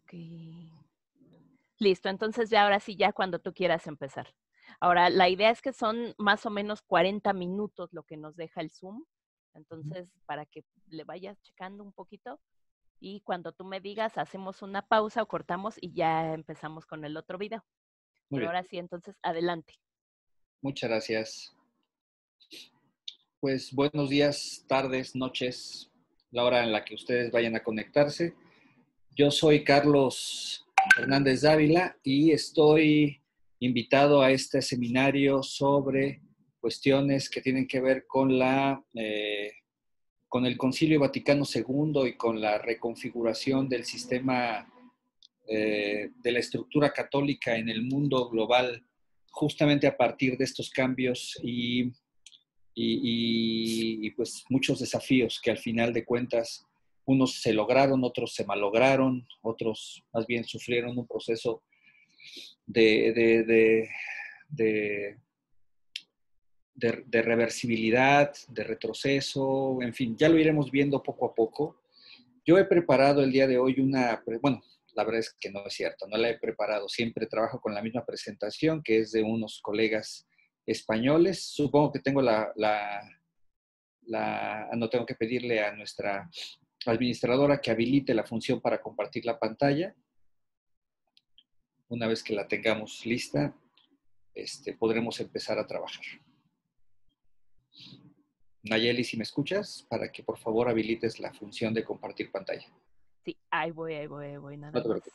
Ok. Listo, entonces ya ahora sí, ya cuando tú quieras empezar. Ahora, la idea es que son más o menos 40 minutos lo que nos deja el Zoom. Entonces, para que le vayas checando un poquito y cuando tú me digas, hacemos una pausa o cortamos y ya empezamos con el otro video. Muy Pero bien, ahora sí, entonces, adelante. muchas gracias. Pues buenos días, tardes, noches, la hora en la que ustedes vayan a conectarse. Yo soy Carlos Hernández Dávila y estoy invitado a este seminario sobre cuestiones que tienen que ver con el Concilio Vaticano II y con la reconfiguración del sistema de la estructura católica en el mundo global, justamente a partir de estos cambios y pues muchos desafíos que al final de cuentas unos se lograron, otros se malograron, otros más bien sufrieron un proceso de, de, de, de, de reversibilidad, de retroceso, en fin, ya lo iremos viendo poco a poco. Yo he preparado el día de hoy bueno, la verdad es que no es cierto, no la he preparado, siempre trabajo con la misma presentación que es de unos colegas españoles. Supongo que tengo no tengo que pedirle a nuestra administradora que habilite la función para compartir la pantalla. Una vez que la tengamos lista, podremos empezar a trabajar. Nayeli, si me escuchas, para que por favor habilites la función de compartir pantalla. Sí, ahí voy, No nada te más. preocupes.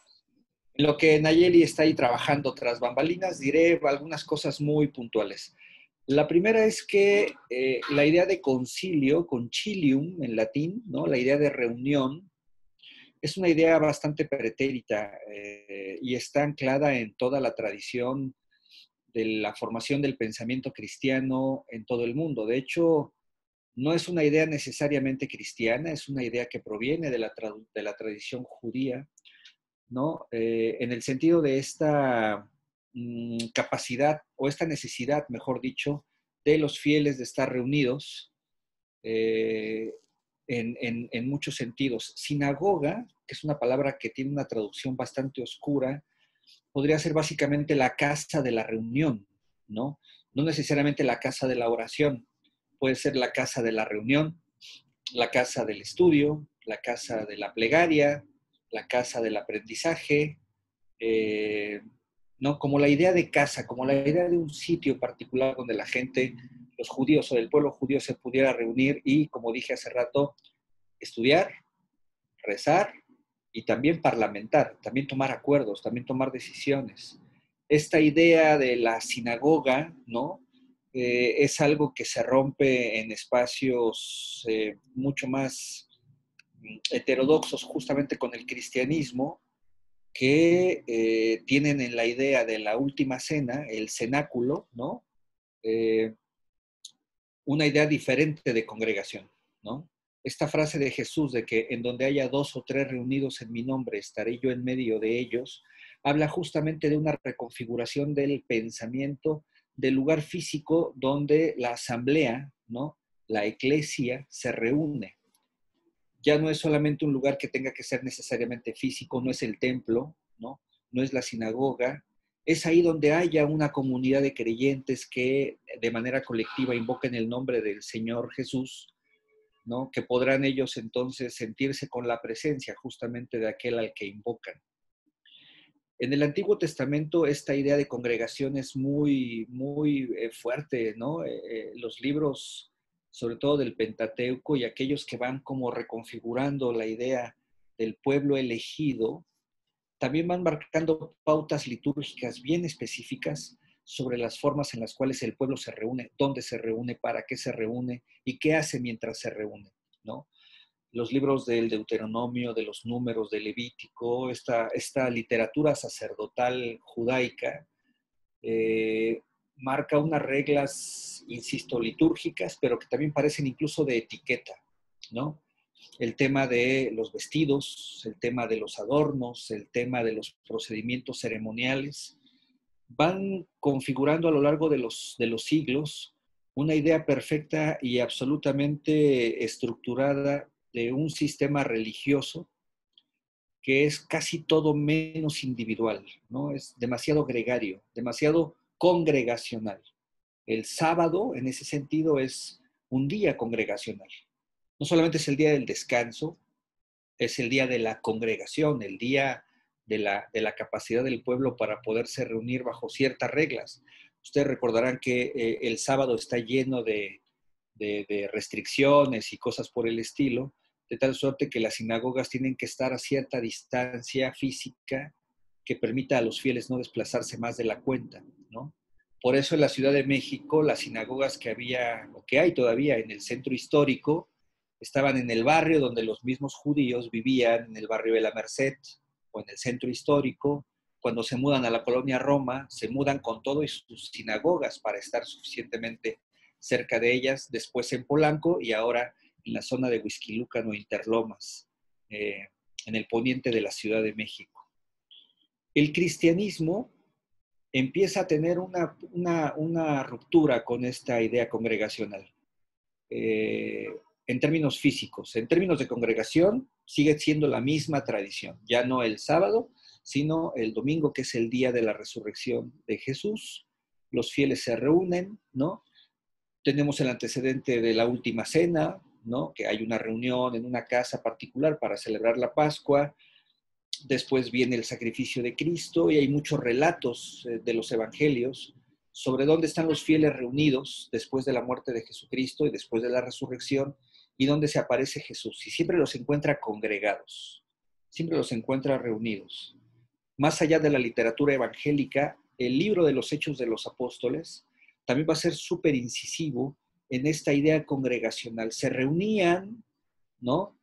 En lo que Nayeli está ahí trabajando tras bambalinas, diré algunas cosas muy puntuales. La primera es que la idea de concilio, concilium en latín, ¿no? La idea de reunión, es una idea bastante pretérita y está anclada en toda la tradición de la formación del pensamiento cristiano en todo el mundo. De hecho, no es una idea necesariamente cristiana, es una idea que proviene de la tradición judía, ¿no? En el sentido de esta capacidad o esta necesidad, mejor dicho, de los fieles de estar reunidos eh, en muchos sentidos. Sinagoga, que es una palabra que tiene una traducción bastante oscura, podría ser básicamente la casa de la reunión, ¿no? No necesariamente la casa de la oración, puede ser la casa de la reunión, la casa del estudio, la casa de la plegaria, la casa del aprendizaje, eh, ¿no? Como la idea de casa, como la idea de un sitio particular donde la gente, los judíos o el pueblo judío se pudiera reunir y, como dije hace rato, estudiar, rezar y también parlamentar, también tomar acuerdos, también tomar decisiones. Esta idea de la sinagoga, ¿no? Es algo que se rompe en espacios mucho más heterodoxos justamente con el cristianismo, que tienen en la idea de la última cena, el cenáculo, ¿no? Eh, una idea diferente de congregación, ¿no? Esta frase de Jesús de que en donde haya dos o tres reunidos en mi nombre, estaré yo en medio de ellos, habla justamente de una reconfiguración del pensamiento del lugar físico donde la asamblea, ¿no? La eclesia se reúne. Ya no es solamente un lugar que tenga que ser necesariamente físico, no es el templo, ¿no? No es la sinagoga, es ahí donde haya una comunidad de creyentes que de manera colectiva invoquen el nombre del Señor Jesús, ¿no? Que podrán ellos entonces sentirse con la presencia justamente de aquel al que invocan. En el Antiguo Testamento esta idea de congregación es muy fuerte, ¿no? Los libros, sobre todo del Pentateuco y aquellos que van como reconfigurando la idea del pueblo elegido, también van marcando pautas litúrgicas bien específicas sobre las formas en las cuales el pueblo se reúne, dónde se reúne, para qué se reúne y qué hace mientras se reúne, ¿no? Los libros del Deuteronomio, de los Números, de Levítico, esta literatura sacerdotal judaica, eh, marca unas reglas, insisto, litúrgicas, pero que también parecen incluso de etiqueta, ¿no? El tema de los vestidos, el tema de los adornos, el tema de los procedimientos ceremoniales, van configurando a lo largo de los siglos una idea perfecta y absolutamente estructurada de un sistema religioso que es casi todo menos individual, ¿no? Es demasiado gregario, demasiado congregacional. El sábado, en ese sentido, es un día congregacional. No solamente es el día del descanso, es el día de la congregación, el día de la capacidad del pueblo para poderse reunir bajo ciertas reglas. Ustedes recordarán que el sábado está lleno de restricciones y cosas por el estilo, de tal suerte que las sinagogas tienen que estar a cierta distancia física que permita a los fieles no desplazarse más de la cuenta, ¿no? Por eso en la Ciudad de México, las sinagogas que había, o que hay todavía en el centro histórico, estaban en el barrio donde los mismos judíos vivían, en el barrio de la Merced o en el centro histórico. Cuando se mudan a la colonia Roma, se mudan con todo y sus sinagogas para estar suficientemente cerca de ellas, después en Polanco y ahora en la zona de Huixquilucan o Interlomas, en el poniente de la Ciudad de México. El cristianismo empieza a tener una ruptura con esta idea congregacional. En términos físicos, en términos de congregación, sigue siendo la misma tradición, ya no el sábado, sino el domingo, que es el día de la resurrección de Jesús. Los fieles se reúnen, ¿no? Tenemos el antecedente de la última cena, ¿no? Que hay una reunión en una casa particular para celebrar la Pascua. Después viene el sacrificio de Cristo y hay muchos relatos de los evangelios sobre dónde están los fieles reunidos después de la muerte de Jesucristo y después de la resurrección y dónde se aparece Jesús. Y siempre los encuentra congregados, siempre los encuentra reunidos. Más allá de la literatura evangélica, el libro de los Hechos de los Apóstoles también va a ser súper incisivo en esta idea congregacional. Se reunían, ¿no?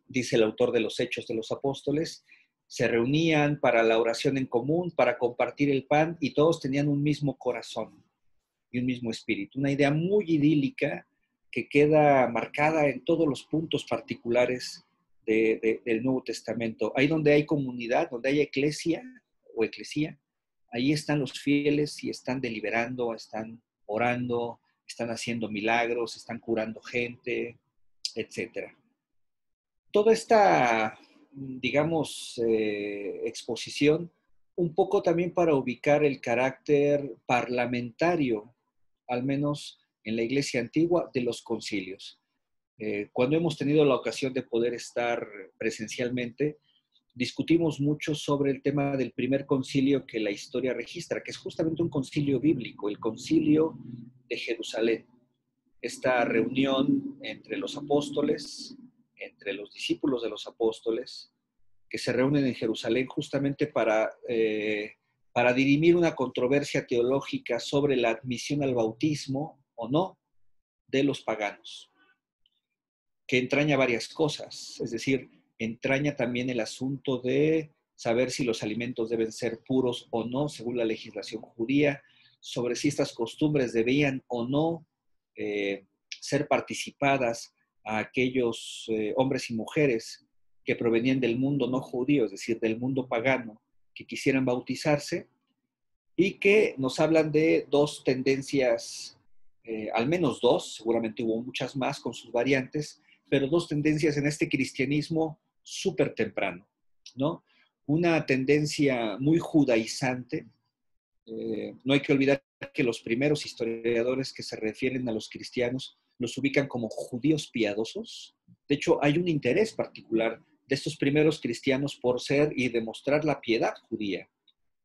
Dice el autor de los Hechos de los Apóstoles, se reunían para la oración en común, para compartir el pan, y todos tenían un mismo corazón y un mismo espíritu. Una idea muy idílica que queda marcada en todos los puntos particulares del Nuevo Testamento. Ahí donde hay comunidad, donde hay eclesia o eclesía, ahí están los fieles y están deliberando, están orando, están haciendo milagros, están curando gente, etcétera. Toda esta, digamos, exposición, un poco también para ubicar el carácter parlamentario, al menos en la Iglesia antigua, de los concilios. Cuando hemos tenido la ocasión de poder estar presencialmente, discutimos mucho sobre el tema del primer concilio que la historia registra, que es justamente un concilio bíblico, el concilio de Jerusalén. Esta reunión entre los apóstoles, entre los discípulos de los apóstoles, que se reúnen en Jerusalén justamente para dirimir una controversia teológica sobre la admisión al bautismo o no de los paganos, que entraña varias cosas, es decir, entraña también el asunto de saber si los alimentos deben ser puros o no, según la legislación judía, sobre si estas costumbres debían o no ser participadas a aquellos hombres y mujeres que provenían del mundo no judío, es decir, del mundo pagano, que quisieran bautizarse, y que nos hablan de dos tendencias, al menos dos, seguramente hubo muchas más con sus variantes, pero dos tendencias en este cristianismo súper temprano, ¿no? Una tendencia muy judaizante. No hay que olvidar que los primeros historiadores que se refieren a los cristianos los ubican como judíos piadosos. De hecho, hay un interés particular de estos primeros cristianos por ser y demostrar la piedad judía.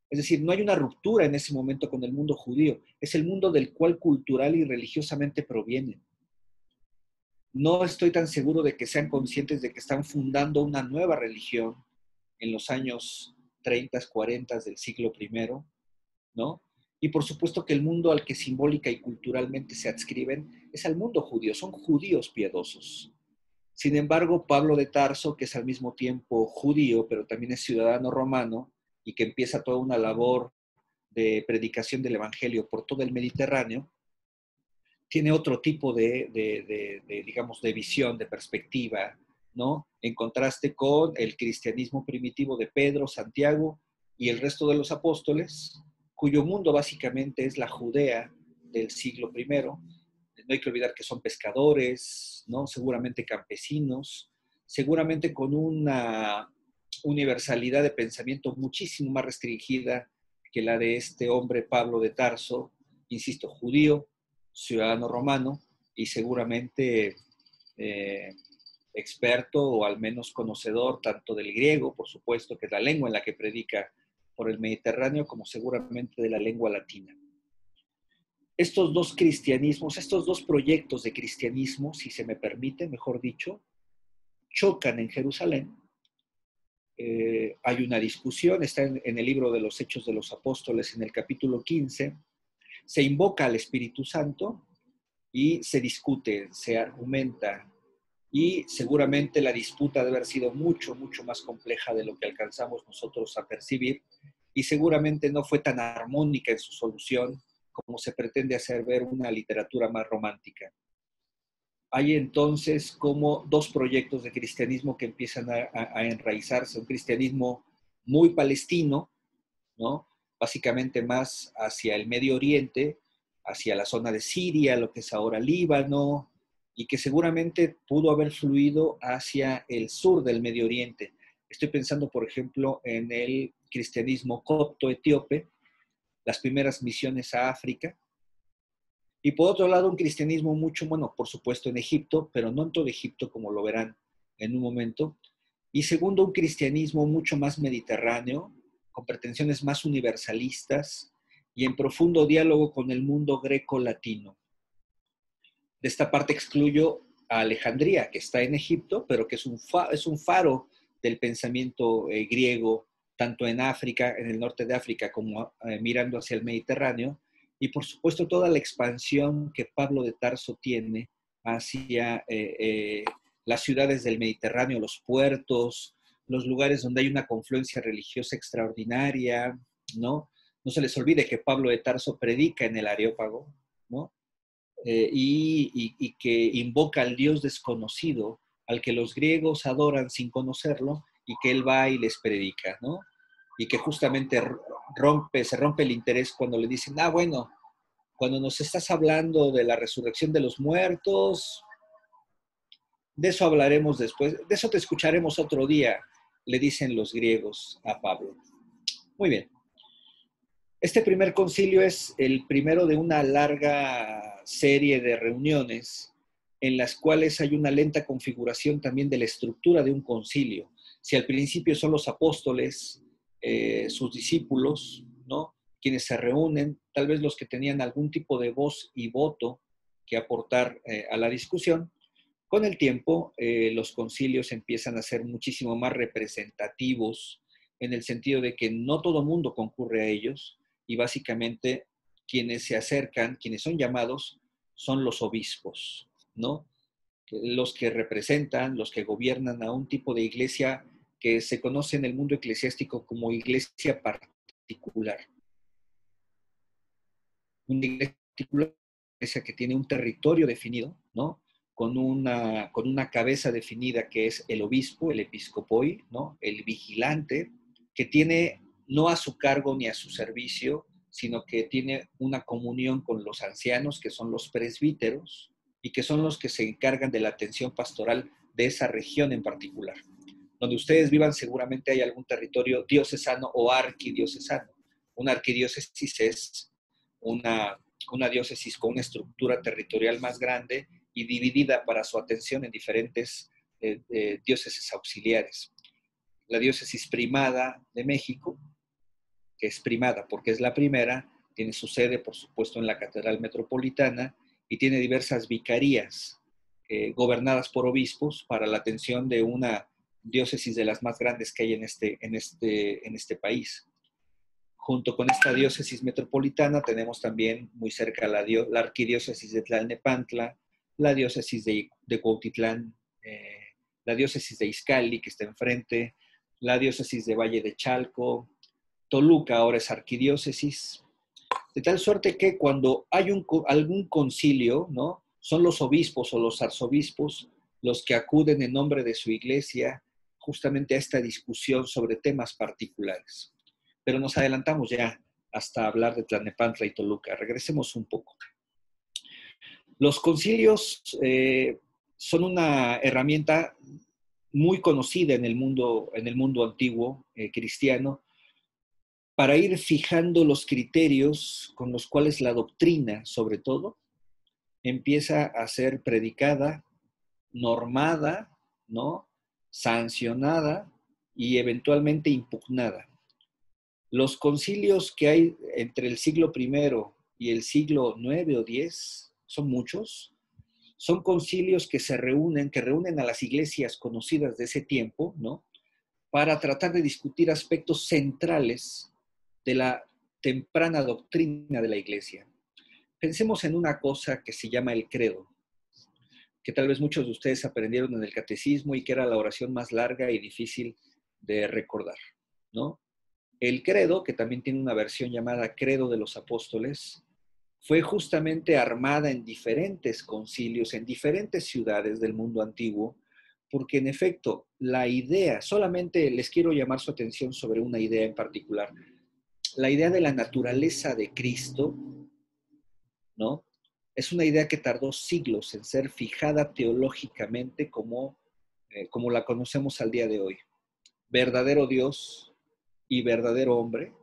Es decir, no hay una ruptura en ese momento con el mundo judío, es el mundo del cual cultural y religiosamente provienen. No estoy tan seguro de que sean conscientes de que están fundando una nueva religión en los años 30, 40 del siglo I, ¿no? Y por supuesto que el mundo al que simbólica y culturalmente se adscriben es al mundo judío, son judíos piadosos. Sin embargo, Pablo de Tarso, que es al mismo tiempo judío, pero también es ciudadano romano, y que empieza toda una labor de predicación del Evangelio por todo el Mediterráneo, tiene otro tipo digamos, de visión, de perspectiva, ¿no? En contraste con el cristianismo primitivo de Pedro, Santiago y el resto de los apóstoles, cuyo mundo básicamente es la Judea del siglo I. No hay que olvidar que son pescadores, ¿no? Seguramente campesinos, seguramente con una universalidad de pensamiento muchísimo más restringida que la de este hombre Pablo de Tarso, insisto, judío, ciudadano romano y seguramente experto o al menos conocedor tanto del griego, por supuesto, que es la lengua en la que predica por el Mediterráneo, como seguramente de la lengua latina. Estos dos cristianismos, estos dos proyectos de cristianismo, si se me permite, mejor dicho, chocan en Jerusalén. Hay una discusión, está en el libro de los Hechos de los Apóstoles, en el capítulo 15, se invoca al Espíritu Santo y se discute, se argumenta, y seguramente la disputa debe haber sido mucho, mucho más compleja de lo que alcanzamos nosotros a percibir, y seguramente no fue tan armónica en su solución como se pretende hacer ver una literatura más romántica. Hay entonces como dos proyectos de cristianismo que empiezan a enraizarse, un cristianismo muy palestino, ¿no? Básicamente más hacia el Medio Oriente, hacia la zona de Siria, lo que es ahora Líbano, y que seguramente pudo haber fluido hacia el sur del Medio Oriente. Estoy pensando, por ejemplo, en el cristianismo copto etíope, las primeras misiones a África, y por otro lado un cristianismo mucho, bueno, por supuesto en Egipto, pero no en todo Egipto, como lo verán en un momento, y segundo, un cristianismo mucho más mediterráneo, con pretensiones más universalistas y en profundo diálogo con el mundo greco-latino. De esta parte excluyo a Alejandría, que está en Egipto, pero que es un faro del pensamiento griego, tanto en África, en el norte de África, como mirando hacia el Mediterráneo, y por supuesto toda la expansión que Pablo de Tarso tiene hacia las ciudades del Mediterráneo, los puertos, los lugares donde hay una confluencia religiosa extraordinaria, ¿no? No se les olvide que Pablo de Tarso predica en el Areópago, ¿no? Y que invoca al Dios desconocido, al que los griegos adoran sin conocerlo, y que él va y les predica, ¿no? Y que justamente se rompe el interés cuando le dicen, bueno, cuando nos estás hablando de la resurrección de los muertos, de eso hablaremos después, de eso te escucharemos otro día, le dicen los griegos a Pablo. Muy bien. Este primer concilio es el primero de una larga serie de reuniones en las cuales hay una lenta configuración también de la estructura de un concilio. Si al principio son los apóstoles, sus discípulos, ¿no?, quienes se reúnen, tal vez los que tenían algún tipo de voz y voto que aportar a la discusión, con el tiempo los concilios empiezan a ser muchísimo más representativos en el sentido de que no todo mundo concurre a ellos, y básicamente quienes se acercan, quienes son llamados, son los obispos, ¿no? Los que representan, los que gobiernan a un tipo de iglesia que se conoce en el mundo eclesiástico como iglesia particular. Una iglesia particular, iglesia que tiene un territorio definido, ¿no? Con una cabeza definida que es el obispo, el episcopoi, ¿no?, el vigilante, que tiene no a su cargo ni a su servicio, sino que tiene una comunión con los ancianos, que son los presbíteros, y que son los que se encargan de la atención pastoral de esa región en particular. Donde ustedes vivan seguramente hay algún territorio diocesano o arquidiocesano. Una arquidiócesis es una diócesis con una estructura territorial más grande y dividida para su atención en diferentes diócesis auxiliares. La diócesis primada de México, que es primada porque es la primera, tiene su sede, por supuesto, en la Catedral Metropolitana y tiene diversas vicarías gobernadas por obispos para la atención de una diócesis de las más grandes que hay en este país. Junto con esta diócesis metropolitana tenemos también muy cerca la arquidiócesis de Tlalnepantla, la diócesis de Cuautitlán, la diócesis de Izcalli, que está enfrente, la diócesis de Valle de Chalco, Toluca ahora es arquidiócesis, de tal suerte que cuando hay algún concilio, ¿no?, son los obispos o los arzobispos los que acuden en nombre de su iglesia justamente a esta discusión sobre temas particulares. Pero nos adelantamos ya hasta hablar de Tlalnepantla y Toluca. Regresemos un poco. Los concilios son una herramienta muy conocida en el mundo antiguo cristiano, para ir fijando los criterios con los cuales la doctrina, sobre todo, empieza a ser predicada, normada, ¿no? Sancionada y eventualmente impugnada. Los concilios que hay entre el siglo I y el siglo IX o X son muchos. Son concilios que reúnen a las iglesias conocidas de ese tiempo, ¿no? Para tratar de discutir aspectos centrales de la temprana doctrina de la iglesia. Pensemos en una cosa que se llama el credo, que tal vez muchos de ustedes aprendieron en el catecismo y que era la oración más larga y difícil de recordar, ¿no? El credo, que también tiene una versión llamada Credo de los Apóstoles, fue justamente armada en diferentes concilios, en diferentes ciudades del mundo antiguo, porque en efecto, la idea, solamente les quiero llamar su atención sobre una idea en particular, la idea de la naturaleza de Cristo, ¿no? Es una idea que tardó siglos en ser fijada teológicamente como la conocemos al día de hoy. Verdadero Dios y verdadero hombre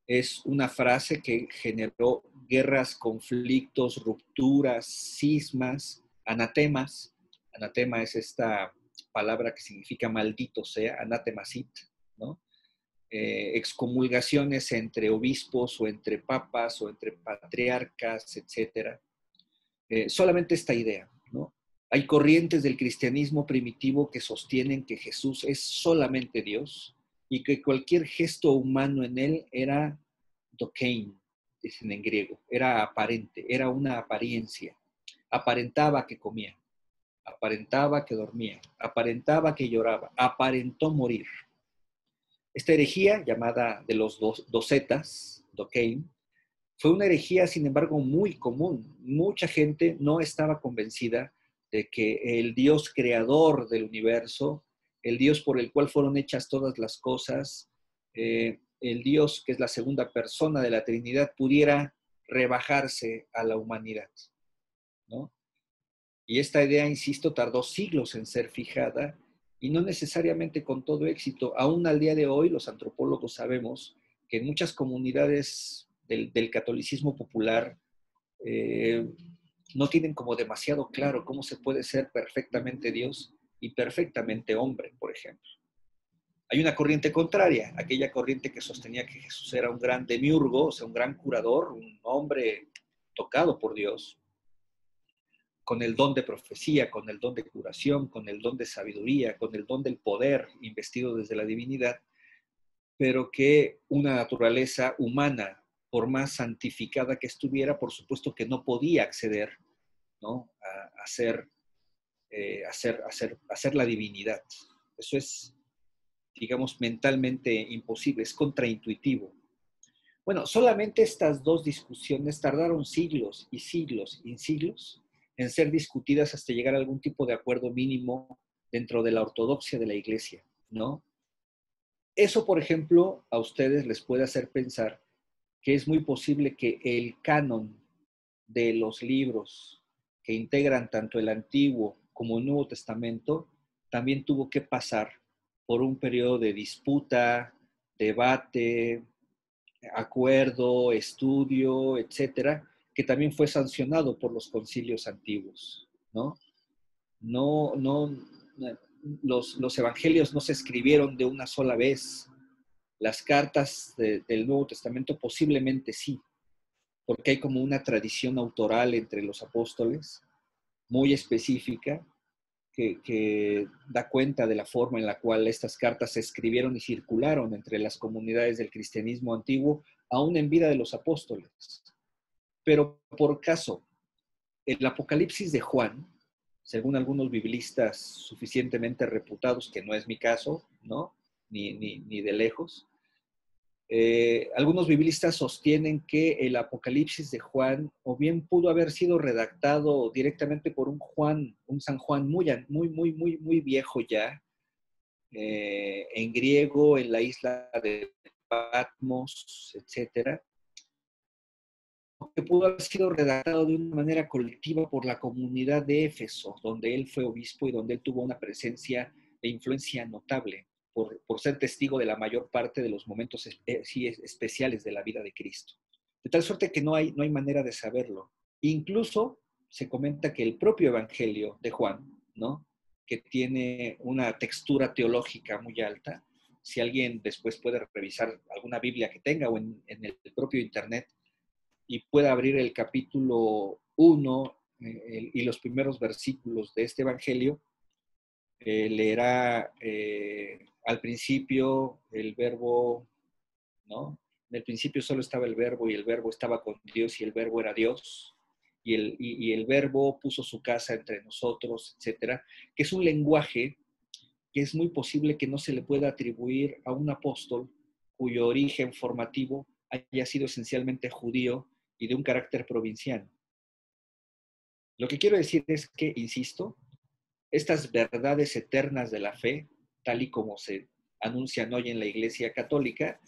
es una frase que generó guerras, conflictos, rupturas, cismas, anatemas. Anatema es esta palabra que significa maldito sea, anatemasit, ¿no? Excomulgaciones entre obispos o entre papas o entre patriarcas, etcétera. Solamente esta idea, ¿no? Hay corrientes del cristianismo primitivo que sostienen que Jesús es solamente Dios y que cualquier gesto humano en él era dokein, dicen en griego, era aparente, era una apariencia. Aparentaba que comía, aparentaba que dormía, aparentaba que lloraba, aparentó morir. Esta herejía, llamada de los docetas, dokein, fue una herejía, sin embargo, muy común. Mucha gente no estaba convencida de que el Dios creador del universo, el Dios por el cual fueron hechas todas las cosas, el Dios que es la segunda persona de la Trinidad, pudiera rebajarse a la humanidad, ¿no? Y esta idea, insisto, tardó siglos en ser fijada y no necesariamente con todo éxito. Aún al día de hoy, los antropólogos sabemos que en muchas comunidades del catolicismo popular no tienen como demasiado claro cómo se puede ser perfectamente Dios y perfectamente hombre, por ejemplo. Hay una corriente contraria, aquella corriente que sostenía que Jesús era un gran demiurgo, o sea, un gran curador, un hombre tocado por Dios, con el don de profecía, con el don de curación, con el don de sabiduría, con el don del poder investido desde la divinidad, pero que una naturaleza humana, por más santificada que estuviera, por supuesto que no podía acceder, ¿no? a ser la divinidad. Eso es, digamos, mentalmente imposible, es contraintuitivo. Bueno, solamente estas dos discusiones tardaron siglos y siglos y siglos en ser discutidas hasta llegar a algún tipo de acuerdo mínimo dentro de la ortodoxia de la Iglesia, ¿no? Eso, por ejemplo, a ustedes les puede hacer pensar que es muy posible que el canon de los libros que integran tanto el Antiguo como el Nuevo Testamento también tuvo que pasar por un periodo de disputa, debate, acuerdo, estudio, etcétera, que también fue sancionado por los concilios antiguos, ¿no? No, los evangelios no se escribieron de una sola vez. Las cartas del Nuevo Testamento posiblemente sí, porque hay como una tradición autoral entre los apóstoles muy específica que da cuenta de la forma en la cual estas cartas se escribieron y circularon entre las comunidades del cristianismo antiguo, aún en vida de los apóstoles. Pero por caso, el Apocalipsis de Juan, según algunos biblistas suficientemente reputados, que no es mi caso, ¿no? Ni de lejos, algunos biblistas sostienen que el Apocalipsis de Juan o bien pudo haber sido redactado directamente por un San Juan muy viejo ya, en griego, en la isla de Patmos, etcétera, que pudo haber sido redactado de una manera colectiva por la comunidad de Éfeso, donde él fue obispo y donde él tuvo una presencia e influencia notable por ser testigo de la mayor parte de los momentos especiales de la vida de Cristo. De tal suerte que no hay manera de saberlo. Incluso se comenta que el propio Evangelio de Juan, ¿no?, que tiene una textura teológica muy alta, si alguien después puede revisar alguna Biblia que tenga o en el propio Internet y pueda abrir el capítulo 1 y los primeros versículos de este Evangelio, leerá al principio el verbo, ¿no? En el principio solo estaba el verbo y el verbo estaba con Dios y el verbo era Dios. Y el verbo puso su casa entre nosotros, etcétera, que es un lenguaje que es muy posible que no se le pueda atribuir a un apóstol cuyo origen formativo haya sido esencialmente judío y de un carácter provinciano. Lo que quiero decir es que, insisto, estas verdades eternas de la fe, tal y como se anuncian hoy en la Iglesia Católica,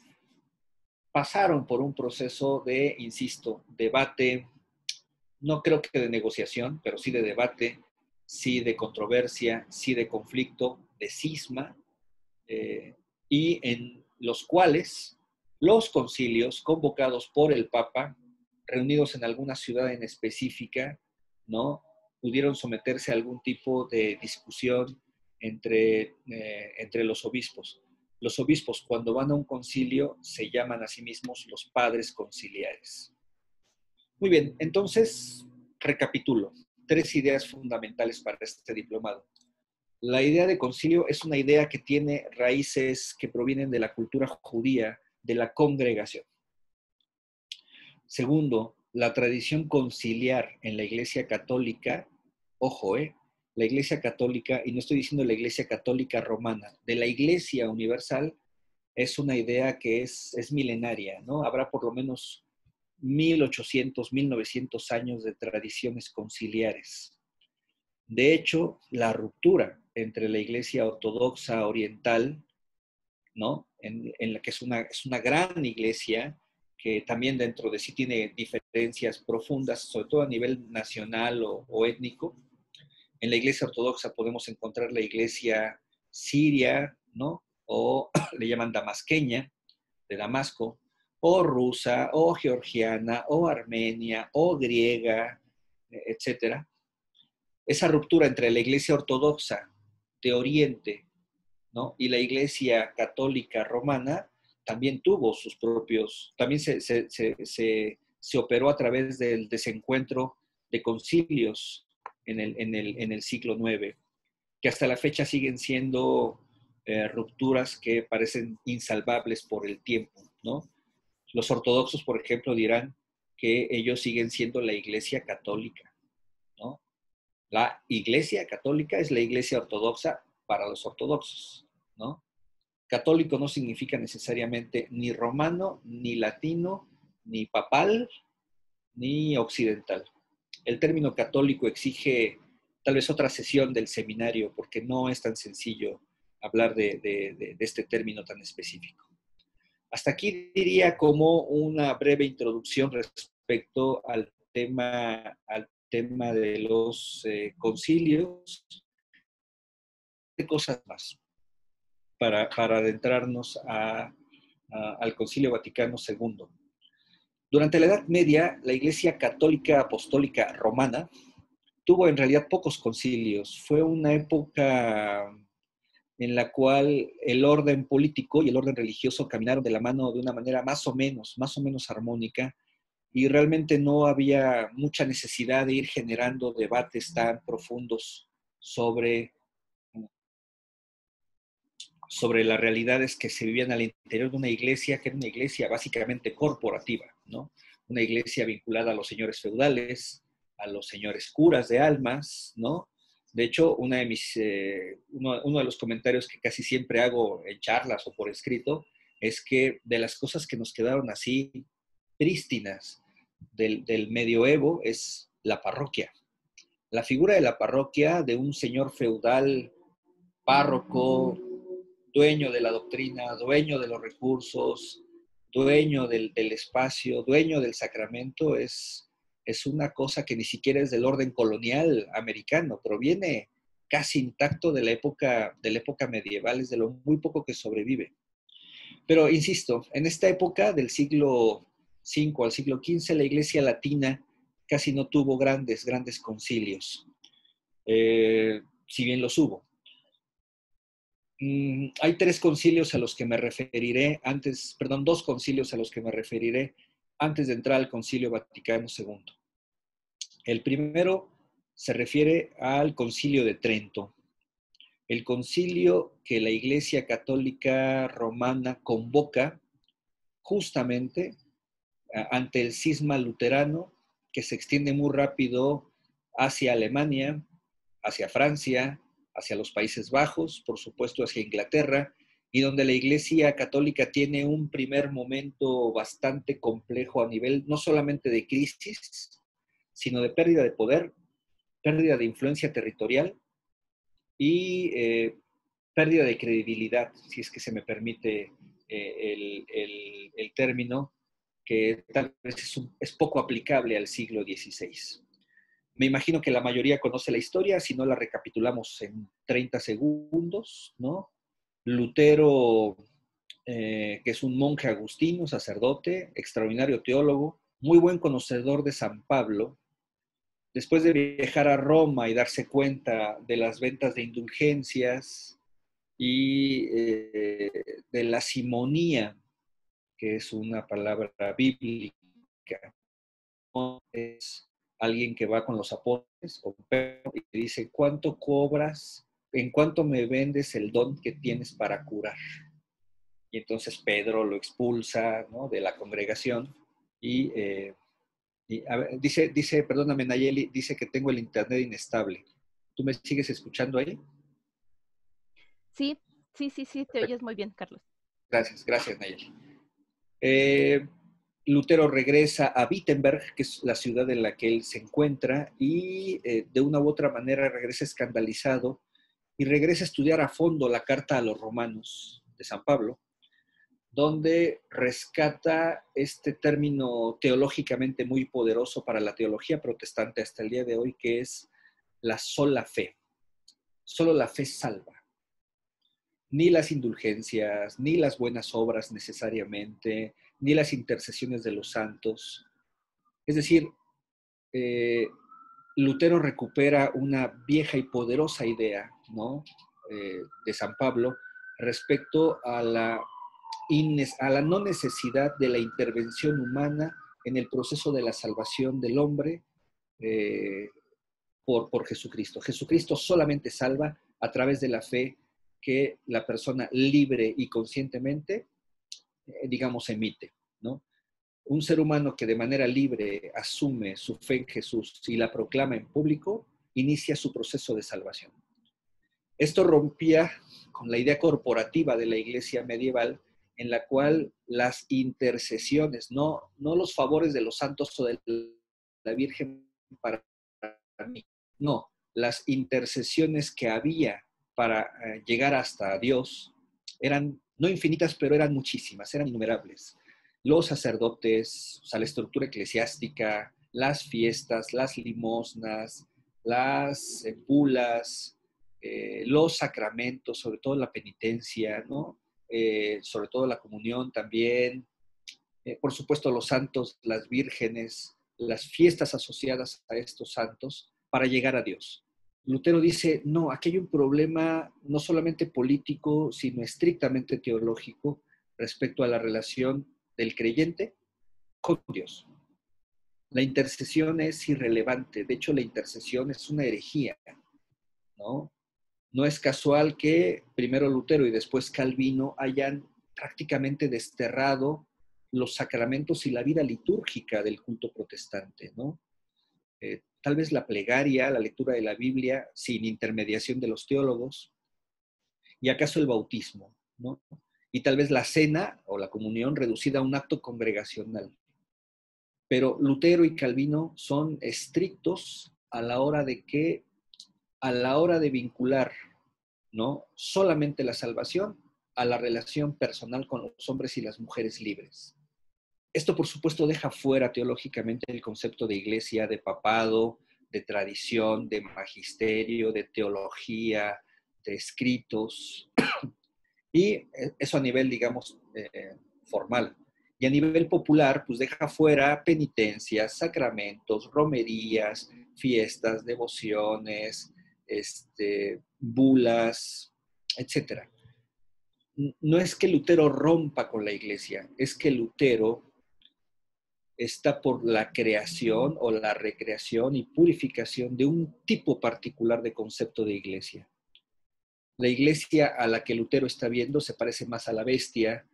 pasaron por un proceso de, insisto, debate, no creo que de negociación, pero sí de debate, sí de controversia, sí de conflicto, de cisma, y en los cuales los concilios convocados por el Papa, reunidos en alguna ciudad en específica, ¿no?, pudieron someterse a algún tipo de discusión entre los obispos. Los obispos, cuando van a un concilio, se llaman a sí mismos los padres conciliares. Muy bien, entonces, recapitulo. 3 ideas fundamentales para este diplomado. La idea de concilio es una idea que tiene raíces que provienen de la cultura judía, de la congregación. Segundo, la tradición conciliar en la Iglesia Católica, ojo, la Iglesia Católica, y no estoy diciendo la Iglesia Católica Romana, de la Iglesia Universal, es una idea que es milenaria, ¿no? Habrá por lo menos 1800, 1900 años de tradiciones conciliares. De hecho, la ruptura entre la Iglesia Ortodoxa Oriental, ¿no?, en la que es una gran iglesia, que también dentro de sí tiene diferencias profundas, sobre todo a nivel nacional o étnico. En la Iglesia Ortodoxa podemos encontrar la Iglesia siria, ¿no?, o le llaman damasqueña, de Damasco, o rusa, o georgiana, o armenia, o griega, etcétera. Esa ruptura entre la Iglesia Ortodoxa de Oriente, ¿no?, y la Iglesia Católica Romana también tuvo sus propios, también se operó a través del desencuentro de concilios en el siglo IX, que hasta la fecha siguen siendo rupturas que parecen insalvables por el tiempo, ¿no? Los ortodoxos, por ejemplo, dirán que ellos siguen siendo la Iglesia Católica, ¿no? La Iglesia Católica es la Iglesia Ortodoxa para los ortodoxos, ¿no? Católico no significa necesariamente ni romano, ni latino, ni papal, ni occidental. El término católico exige tal vez otra sesión del seminario, porque no es tan sencillo hablar de este término tan específico. Hasta aquí diría como una breve introducción respecto al tema de los concilios, de cosas más, para adentrarnos al Concilio Vaticano II. Durante la Edad Media, la Iglesia Católica Apostólica Romana tuvo en realidad pocos concilios. Fue una época en la cual el orden político y el orden religioso caminaron de la mano de una manera más o menos armónica, y realmente no había mucha necesidad de ir generando debates tan profundos sobre las realidades que se vivían al interior de una iglesia, que era una iglesia básicamente corporativa, ¿no? Una iglesia vinculada a los señores feudales, a los señores curas de almas, ¿no? De hecho, uno de los comentarios que casi siempre hago en charlas o por escrito es que de las cosas que nos quedaron así prístinas del medioevo es la parroquia. La figura de la parroquia, de un señor feudal, párroco, dueño de la doctrina, dueño de los recursos, dueño del espacio, dueño del sacramento, es una cosa que ni siquiera es del orden colonial americano, proviene casi intacto de la época medieval, es de lo muy poco que sobrevive. Pero insisto, en esta época del siglo V al siglo XV, la Iglesia latina casi no tuvo grandes concilios, si bien los hubo. Hay tres concilios a los que me referiré antes, perdón, dos concilios a los que me referiré antes de entrar al Concilio Vaticano II. El primero se refiere al Concilio de Trento, el concilio que la Iglesia Católica Romana convoca justamente ante el cisma luterano que se extiende muy rápido hacia Alemania, hacia Francia, hacia los Países Bajos, por supuesto hacia Inglaterra, y donde la Iglesia Católica tiene un primer momento bastante complejo a nivel no solamente de crisis, sino de pérdida de poder, pérdida de influencia territorial y pérdida de credibilidad, si es que se me permite el término, que tal vez es poco aplicable al siglo XVI. Me imagino que la mayoría conoce la historia, si no la recapitulamos en 30 segundos, ¿no? Lutero, que es un monje agustino, sacerdote, extraordinario teólogo, muy buen conocedor de San Pablo, después de viajar a Roma y darse cuenta de las ventas de indulgencias y de la simonía, que es una palabra bíblica, es alguien que va con los apóstoles con Pedro, y dice, ¿cuánto cobras? ¿En cuánto me vendes el don que tienes para curar? Y entonces Pedro lo expulsa, ¿no?, de la congregación y a ver, perdóname Nayeli, dice que tengo el internet inestable. ¿Tú me sigues escuchando ahí? Sí, sí, te oyes muy bien, Carlos. Gracias Nayeli. Lutero regresa a Wittenberg, que es la ciudad en la que él se encuentra, y de una u otra manera regresa escandalizado y regresa a estudiar a fondo la carta a los romanos de San Pablo, donde rescata este término teológicamente muy poderoso para la teología protestante hasta el día de hoy, que es la sola fe. Solo la fe salva. Ni las indulgencias, ni las buenas obras necesariamente, ni las intercesiones de los santos. Es decir, Lutero recupera una vieja y poderosa idea, ¿no?, de San Pablo respecto a la no necesidad de la intervención humana en el proceso de la salvación del hombre por Jesucristo. Jesucristo solamente salva a través de la fe que la persona libre y conscientemente, digamos, emite, ¿no? Un ser humano que de manera libre asume su fe en Jesús y la proclama en público, inicia su proceso de salvación. Esto rompía con la idea corporativa de la iglesia medieval, en la cual las intercesiones, no los favores de los santos o de la Virgen para mí, no, las intercesiones que había para llegar hasta Dios eran no infinitas, pero eran muchísimas, eran innumerables. Los sacerdotes, o sea, la estructura eclesiástica, las fiestas, las limosnas, las bulas, los sacramentos, sobre todo la penitencia, ¿no? Sobre todo la comunión también, por supuesto los santos, las vírgenes, las fiestas asociadas a estos santos para llegar a Dios. Lutero dice, no, aquí hay un problema no solamente político, sino estrictamente teológico respecto a la relación del creyente con Dios. La intercesión es irrelevante, de hecho la intercesión es una herejía, ¿no? No es casual que primero Lutero y después Calvino hayan prácticamente desterrado los sacramentos y la vida litúrgica del culto protestante, ¿no? Tal vez la plegaria, la lectura de la Biblia sin intermediación de los teólogos, y acaso el bautismo, ¿no? Y tal vez la cena o la comunión reducida a un acto congregacional. Pero Lutero y Calvino son estrictos a la hora de vincular, ¿no?, solamente la salvación a la relación personal con los hombres y las mujeres libres. Esto, por supuesto, deja fuera teológicamente el concepto de iglesia, de papado, de tradición, de magisterio, de teología, de escritos, y eso a nivel, digamos, formal. Y a nivel popular, pues deja fuera penitencias, sacramentos, romerías, fiestas, devociones, bulas, etcétera. No es que Lutero rompa con la iglesia, es que Lutero está por la creación o la recreación y purificación de un tipo particular de concepto de iglesia. La iglesia a la que Lutero está viendo se parece más a la bestia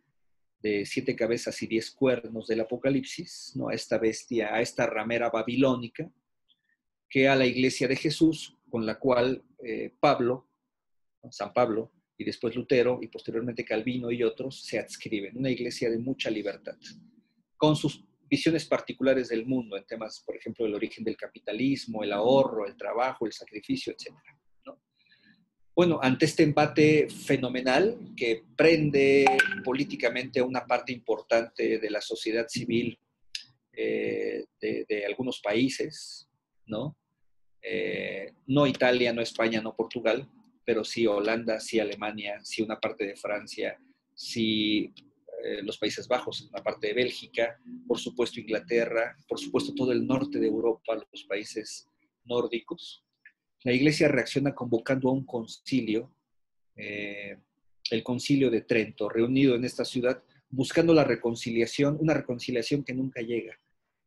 de 7 cabezas y 10 cuernos del Apocalipsis, ¿no? A esta bestia, a esta ramera babilónica, que a la iglesia de Jesús, con la cual San Pablo, y después Lutero, y posteriormente Calvino y otros, se adscriben. Una iglesia de mucha libertad, con sus visiones particulares del mundo, en temas, por ejemplo, el origen del capitalismo, el ahorro, el trabajo, el sacrificio, etc. ¿No? Bueno, ante este embate fenomenal que prende políticamente a una parte importante de la sociedad civil de algunos países, ¿no? No Italia, no España, no Portugal, pero sí Holanda, sí Alemania, sí una parte de Francia, sí los Países Bajos, una parte de Bélgica, por supuesto Inglaterra, por supuesto todo el norte de Europa, los países nórdicos. La Iglesia reacciona convocando a un concilio, el Concilio de Trento, reunido en esta ciudad, buscando la reconciliación, una reconciliación que nunca llega.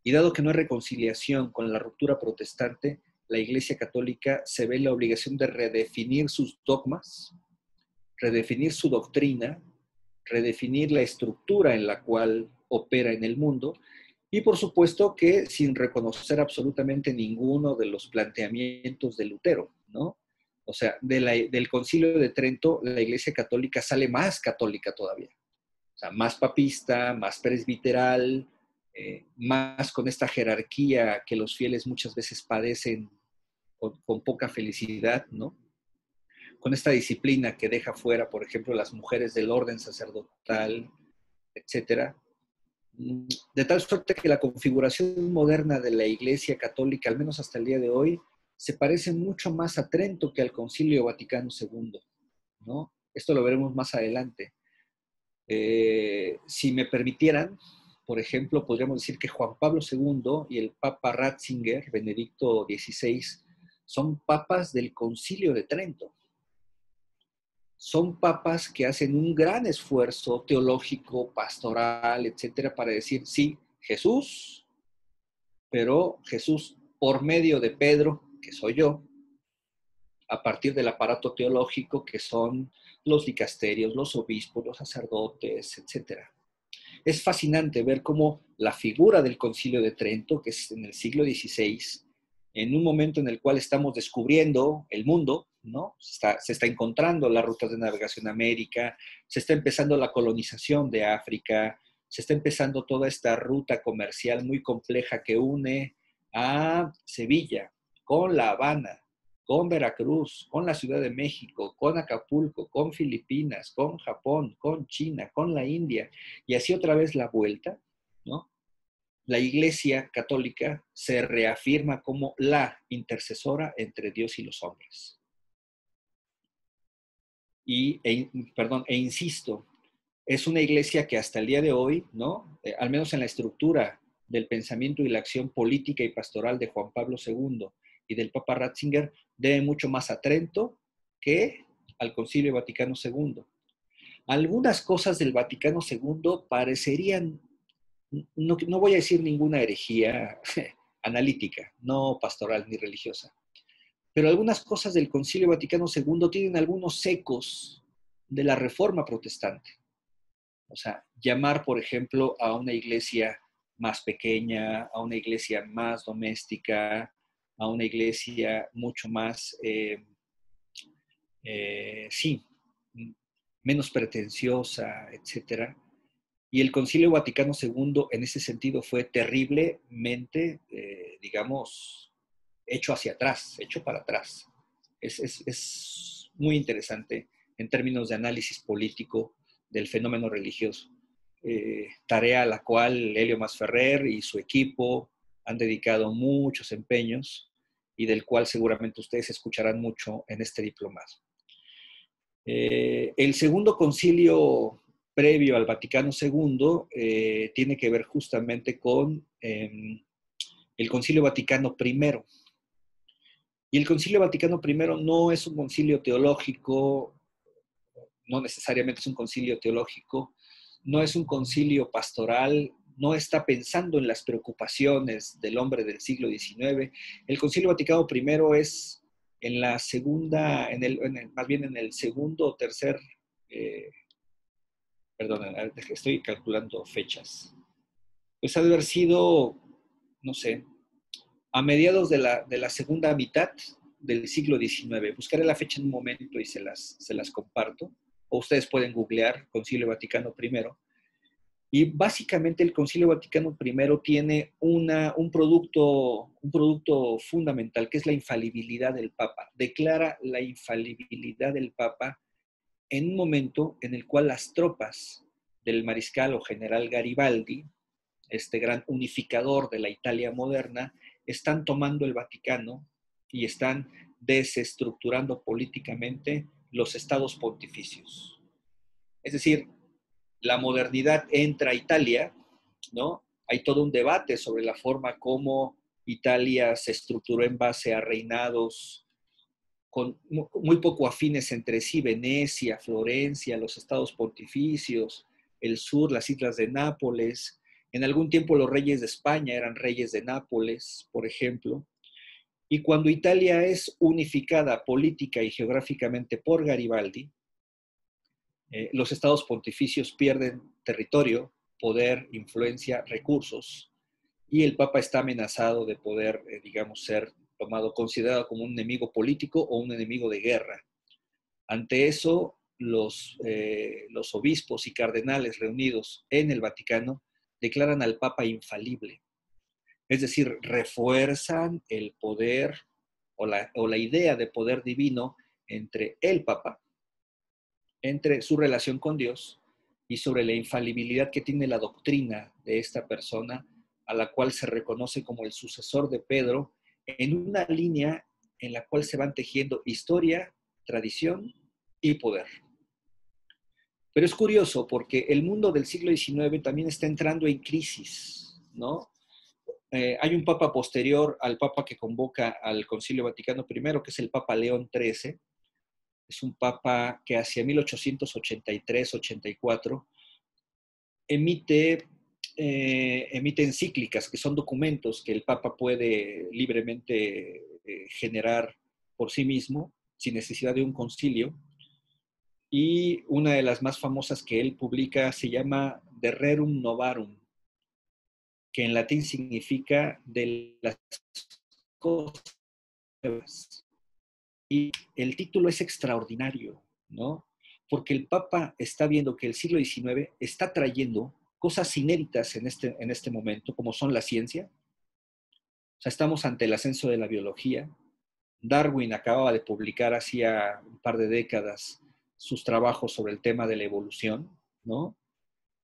Y dado que no hay reconciliación con la ruptura protestante, la Iglesia Católica se ve en la obligación de redefinir sus dogmas, redefinir su doctrina, redefinir la estructura en la cual opera en el mundo, y por supuesto que sin reconocer absolutamente ninguno de los planteamientos de Lutero, ¿no? O sea, del Concilio de Trento, la Iglesia Católica sale más católica todavía. O sea, más papista, más presbiteral, más con esta jerarquía que los fieles muchas veces padecen con poca felicidad, ¿no? Con esta disciplina que deja fuera, por ejemplo, las mujeres del orden sacerdotal, etcétera. De tal suerte que la configuración moderna de la Iglesia Católica, al menos hasta el día de hoy, se parece mucho más a Trento que al Concilio Vaticano II, ¿no? Esto lo veremos más adelante. Si me permitieran, por ejemplo, podríamos decir que Juan Pablo II y el Papa Ratzinger, Benedicto XVI, son papas del Concilio de Trento. Son papas que hacen un gran esfuerzo teológico, pastoral, etcétera, para decir, sí, Jesús, pero Jesús por medio de Pedro, que soy yo, a partir del aparato teológico que son los dicasterios, los obispos, los sacerdotes, etcétera. Es fascinante ver cómo la figura del Concilio de Trento, que es en el siglo XVI, en un momento en el cual estamos descubriendo el mundo, ¿no? Se está encontrando las rutas de navegación a América, se está empezando la colonización de África, se está empezando toda esta ruta comercial muy compleja que une a Sevilla con La Habana, con Veracruz, con la Ciudad de México, con Acapulco, con Filipinas, con Japón, con China, con la India, y así otra vez la vuelta, ¿no? La Iglesia Católica se reafirma como la intercesora entre Dios y los hombres. E insisto, es una iglesia que hasta el día de hoy, ¿no? Al menos en la estructura del pensamiento y la acción política y pastoral de Juan Pablo II y del Papa Ratzinger, debe mucho más a Trento que al Concilio Vaticano II. Algunas cosas del Vaticano II parecerían, no voy a decir ninguna herejía analítica, no pastoral ni religiosa, pero algunas cosas del Concilio Vaticano II tienen algunos ecos de la Reforma Protestante. O sea, llamar, por ejemplo, a una iglesia más pequeña, a una iglesia más doméstica, a una iglesia mucho más, sí, menos pretenciosa, etcétera. Y el Concilio Vaticano II en ese sentido fue terriblemente, digamos, hecho hacia atrás, hecho para atrás. Es muy interesante en términos de análisis político del fenómeno religioso. Tarea a la cual Helio Masferrer y su equipo han dedicado muchos empeños y del cual seguramente ustedes escucharán mucho en este diplomado. El segundo concilio previo al Vaticano II tiene que ver justamente con el Concilio Vaticano I. Y el Concilio Vaticano I no es un concilio teológico, no necesariamente es un concilio teológico, no es un concilio pastoral, no está pensando en las preocupaciones del hombre del siglo XIX. El Concilio Vaticano I es en la segunda, más bien en el segundo o tercer, perdón, estoy calculando fechas. Pues ha de haber sido, no sé, a mediados de la segunda mitad del siglo XIX. Buscaré la fecha en un momento y se las comparto. O ustedes pueden googlear Concilio Vaticano I. Y básicamente el Concilio Vaticano I tiene un producto fundamental, que es la infalibilidad del Papa. Declara la infalibilidad del Papa en un momento en el cual las tropas del mariscal o general Garibaldi, este gran unificador de la Italia moderna, están tomando el Vaticano y están desestructurando políticamente los estados pontificios. Es decir, la modernidad entra a Italia, ¿no? Hay todo un debate sobre la forma como Italia se estructuró en base a reinados con muy poco afines entre sí, Venecia, Florencia, los estados pontificios, el sur, las islas de Nápoles. En algún tiempo los reyes de España eran reyes de Nápoles, por ejemplo. Y cuando Italia es unificada política y geográficamente por Garibaldi, los estados pontificios pierden territorio, poder, influencia, recursos, y el Papa está amenazado de poder, digamos, ser considerado como un enemigo político o un enemigo de guerra. Ante eso, los obispos y cardenales reunidos en el Vaticano declaran al Papa infalible. Es decir, refuerzan el poder o la idea de poder divino entre el Papa, entre su relación con Dios y sobre la infalibilidad que tiene la doctrina de esta persona, a la cual se reconoce como el sucesor de Pedro, en una línea en la cual se van tejiendo historia, tradición y poder. Pero es curioso porque el mundo del siglo XIX también está entrando en crisis, ¿no? Hay un papa posterior al papa que convoca al Concilio Vaticano I, que es el Papa León XIII. Es un papa que hacia 1883-84 emite encíclicas, que son documentos que el papa puede libremente generar por sí mismo, sin necesidad de un concilio. Y una de las más famosas que él publica se llama De Rerum Novarum, que en latín significa de las cosas nuevas. Y el título es extraordinario, ¿no? Porque el Papa está viendo que el siglo XIX está trayendo cosas inéditas en este momento, como son la ciencia. O sea, estamos ante el ascenso de la biología. Darwin acababa de publicar hacía un par de décadas sus trabajos sobre el tema de la evolución, ¿no?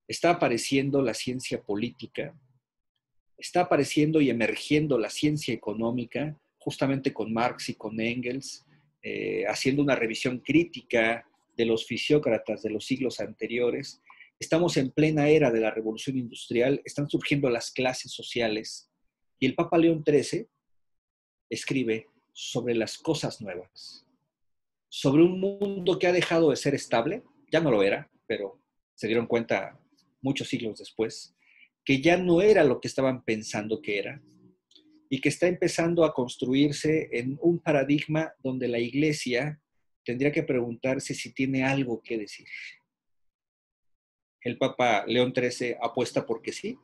Está apareciendo la ciencia política, está apareciendo y emergiendo la ciencia económica, justamente con Marx y con Engels, haciendo una revisión crítica de los fisiócratas de los siglos anteriores. Estamos en plena era de la revolución industrial, están surgiendo las clases sociales, y el Papa León XIII escribe sobre las cosas nuevas, sobre un mundo que ha dejado de ser estable, ya no lo era, pero se dieron cuenta muchos siglos después, que ya no era lo que estaban pensando que era, y que está empezando a construirse en un paradigma donde la Iglesia tendría que preguntarse si tiene algo que decir. El Papa León XIII apuesta porque sí.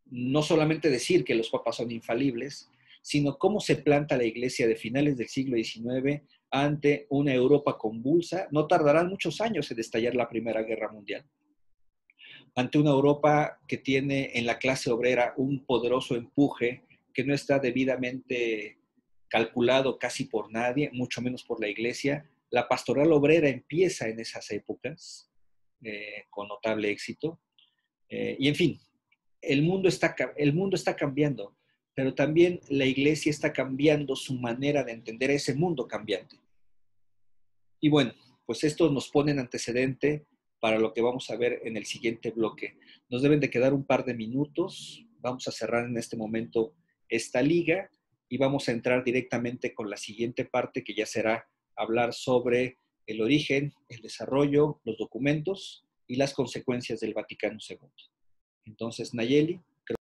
No solamente decir que los papas son infalibles, sino cómo se planta la Iglesia de finales del siglo XIX ante una Europa convulsa. No tardarán muchos años en estallar la Primera Guerra Mundial. Ante una Europa que tiene en la clase obrera un poderoso empuje que no está debidamente calculado casi por nadie, mucho menos por la Iglesia. La pastoral obrera empieza en esas épocas con notable éxito. Y en fin, el mundo está cambiando. pero también la Iglesia está cambiando su manera de entender ese mundo cambiante. Y bueno, pues esto nos pone en antecedente para lo que vamos a ver en el siguiente bloque. Nos deben de quedar un par de minutos. Vamos a cerrar en este momento esta liga y vamos a entrar directamente con la siguiente parte, que ya será hablar sobre el origen, el desarrollo, los documentos y las consecuencias del Vaticano II. Entonces, Nayeli,